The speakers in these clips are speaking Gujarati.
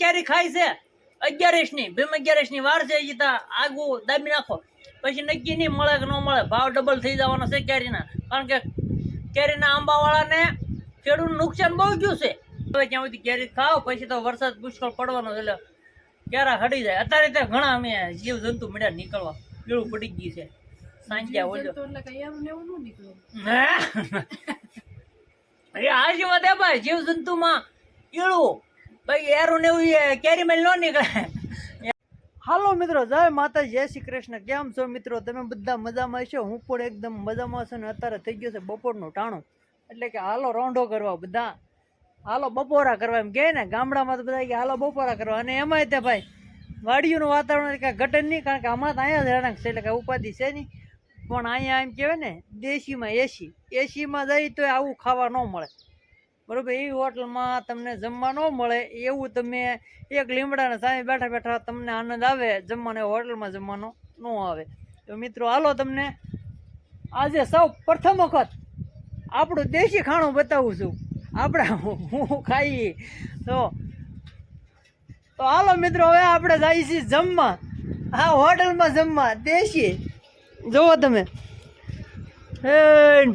કેરી ખાય છે 11 ની ભીમ 11 ની વાર છે આગુ દાબી નાખો પછી નક્કી નહીં મળે કે ન મળે ભાવ ડબલ થઈ જવાનો છે કેરીના કારણ કે કેરીના આંબા વાળાને ખેડૂતનું નુકસાન બહુ ગયું છે હવે ત્યાં સુધી કેરી ખાવ પછી તો વરસાદ પુષ્કળ પડવાનો એટલે કેરા હડી જાય અત્યારે તો ઘણા અમે જીવ જંતુ મળ્યા નીકળવા પીળું પડી ગયું છે સાંજ્યા ઓજો હાજી વાત ભાઈ જીવ જંતુમાં પીળું ભાઈ એરું ને એવું કેરી મેલ ન નીકળે હાલો મિત્રો જય માતા જય શ્રી કૃષ્ણ કેમ છો મિત્રો તમે બધા મજામાં છો હું પણ એકદમ મજામાં છું ને અત્યારે થઈ ગયું છે બપોરનું ટાણું એટલે કે હાલો રોંઢો કરવા બધા હાલો બપોરા કરવા એમ કહે ને ગામડામાં તો બધા કે હાલો બપોરા કરવા અને એમાંય તે ભાઈ વાડીઓનું વાતાવરણ કાંઈ ઘટે નહીં કારણ કે હમણાં તો અહીંયા જ રહેણાંક છે એટલે કાંઈ ઉપાધિ છે નહીં પણ અહીંયા એમ કહેવાય ને દેશીમાં એસીમાં જઈ તો આવું ખાવા ન મળે બરાબર એવી હોટલમાં તમને જમવા ન મળે એવું તમે એક લીમડાના સામે બેઠા બેઠા તમને આનંદ આવે જમવાનો હોટલમાં જમવાનો ન આવે તો મિત્રો હાલો તમને આજે સૌ પ્રથમ વખત આપણું દેશી ખાણું બતાવું છું આપણે હું ખાઈએ તો હાલો મિત્રો હવે આપણે જઈએ છીએ જમવા હા હોટલમાં જમવા દેશી જુઓ તમે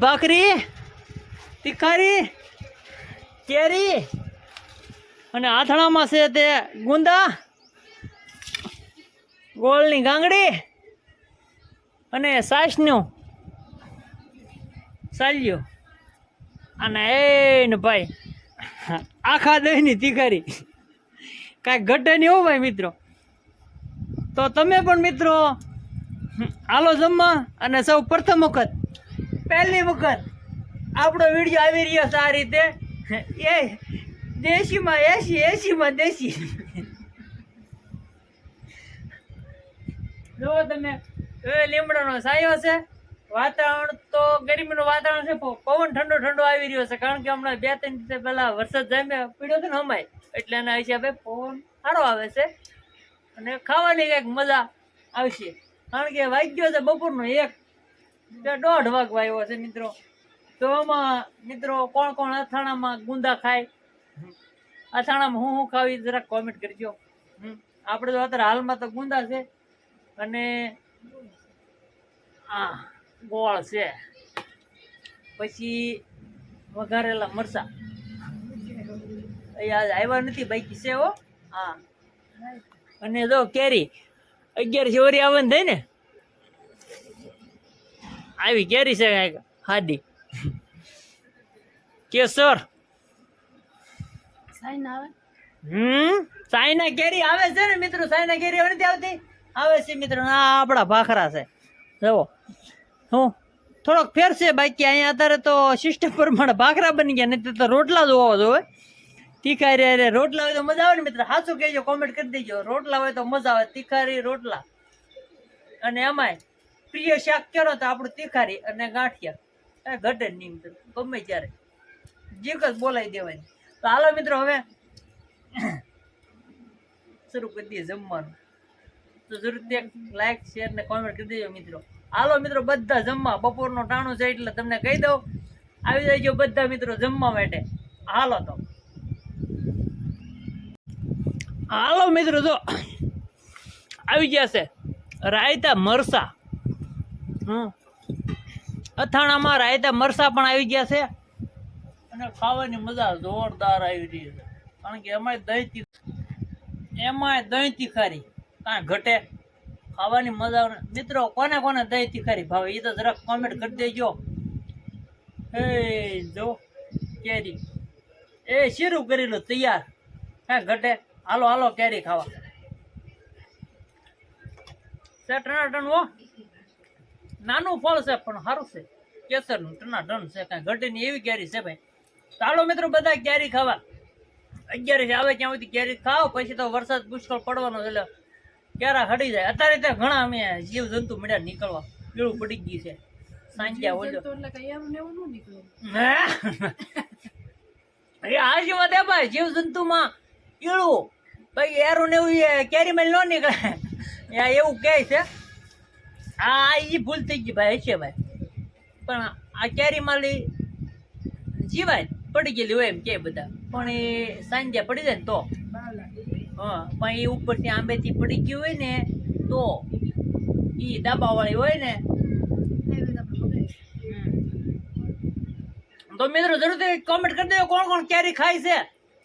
ભાખરી તીખારી કેરી અને આથણામાં છે તે ગુંદા ગોળની ગાંગડી અને સાસનું સાલ્યો અને એને ભાઈ આખા દહીંની તીખારી કાંઈ ઘટે નહીં હો ભાઈ મિત્રો તો તમે પણ મિત્રો હાલો જમવા અને સૌ પ્રથમ વખત પહેલી વખત આપણો વિડીયો આવી રહ્યો છે આ રીતે એ દેશીમાં એસીમાં દેશી જુઓ તમે લીમડાનો સાયો છે વાતાવરણ તો ગરમીનું વાતાવરણ છે પવન ઠંડો ઠંડો આવી રહ્યો છે કારણ કે હમણાં 2-3 દિવસ પહેલા વરસાદ જામ્યા પીડ્યો હતો ને હમાય એટલે એના હિસાબે પવન સારો આવે છે અને ખાવાની કંઈક મજા આવશે કારણ કે વાગ્યો છે બપોરનો 1-1.5 વાગવા આવ્યો છે મિત્રો તો આમાં મિત્રો કોણ કોણ અથાણામાં ગુંદા ખાય અથાણામાં હું ખાવી જરાક કોમેન્ટ કરજો આપણે તો અત્યારે હાલમાં તો ગુંદા છે અને ગોળ છે પછી વઘારેલા મરચા આવ્યા નથી બાકી છે હો હા અને જો કેરી 11 ચોરી આવવાની થઈ ને આવી કેરી છે કાંઈક હાદી કેસર સાઈના કેરી આવે છે ને મિત્રો સાઈના કેરી હવે નથી આવતી આવે છે મિત્રો આ આપણા ભાખરા છે જુઓ હું થોડોક ફેર છે બાકી અહીંયા અત્યારે તો સિસ્ટમ પ્રમાણે ભાખરા બની ગયા નહીં તો રોટલા જ હોવા જોઈએ તીખારી રે રોટલા હોય તો મજા આવે ને મિત્રો સાચું કહેજો કોમેન્ટ કરી દેજો રોટલા હોય તો મજા આવે તીખારી રોટલા અને એમાંય પ્રિય શાક કરો તો આપણું તીખારી અને ગાંઠિયા ઘટે નહીં મિત્રો ગમે ત્યારે જીક જ બોલાવી દેવાની તો હાલો મિત્રો હવે શરૂ કરી દઈએ જમવાનું તો જરૂર લાઈક શેર ને કોમેન્ટ કરી દેજો મિત્રો હાલો મિત્રો બધા જમવા બપોરનો ટાણું છે એટલે તમને કહી દઉં આવી જાય બધા મિત્રો જમવા માટે હાલો તો હાલો મિત્રો જો આવી ગયા છે રાયતા મરસા અથાણામાં રાયતા મરસા પણ આવી ગયા છે અને ખાવાની મજા જોરદાર આવી રહી છે કારણ કે એમાંય દહીં તીખારી કાંઈ ઘટે ખાવાની મજા આવે મિત્રો કોને કોને દહીં તીખારી ભાવે એ તો જરાક કોમેન્ટ કરી દેજો જો કેરી શીરું કરેલું તૈયાર કાંઈ ઘટે હાલો હાલો કેરી ખાવા છે ટનાટન હો નાનું ફળ છે પણ સારું છે કેસરનું ટનાટન છે કાંઈ ઘટે નહીં એવી કેરી છે ભાઈ ચાલો મિત્રો બધા કેરી ખાવા 11 આવે ત્યાં સુધી કેરી ખાવ પછી તો વરસાદ પુષ્કળ પડવાનો એટલે કેરા હડી જાય અત્યારે ત્યાં ઘણા અમે જીવ જંતુ મળ્યા નીકળવા પીળું પડી ગયું છે સાંજ્યા ઓજો હાજી વાત ભાઈ જીવ જંતુમાં પીળું ભાઈ એરું ને એવું કેરી મેલ ન નીકળે એવું કહે છે હા એ ભૂલ થઈ ગઈ ભાઈ હશે ભાઈ પણ આ કેરી માલી જીવાય પડી ગયેલી હોય એમ કે બધા પણ એ સાંજે પડી જાય ને તો હા પણ એ ઉપરથી આંબેથી પડી ગયું હોય ને તો ઈ દાબાવાળી હોય ને. તો મિત્રો જરૂરથી કોમેન્ટ કરી દેજો કોણ કોણ કેરી ખાય છે.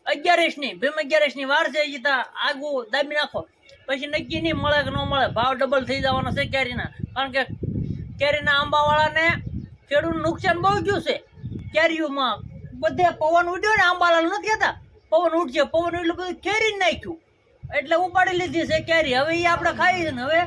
11 ની ભીમ 11 ની વાર છે હજી તા આગુ દાબી નાખો પછી નક્કી નહીં મળે કે ન મળે. ભાવ ડબલ થઈ જવાનો છે કેરીના, કારણ કે કેરીના આંબાવાળાને ખેડૂતનું નુકસાન બહુ ગયું છે. કેરીઓમાં બધે પવન ઉડ્યો ને, આંબાલાલ નથી કહેતા પવન ઉડશે, પવન એટલું બધું કેરી નાખ્યું એટલે ઉપાડી લીધી છે કેરી. હવે એ આપણે ખાઈ છે ને હવે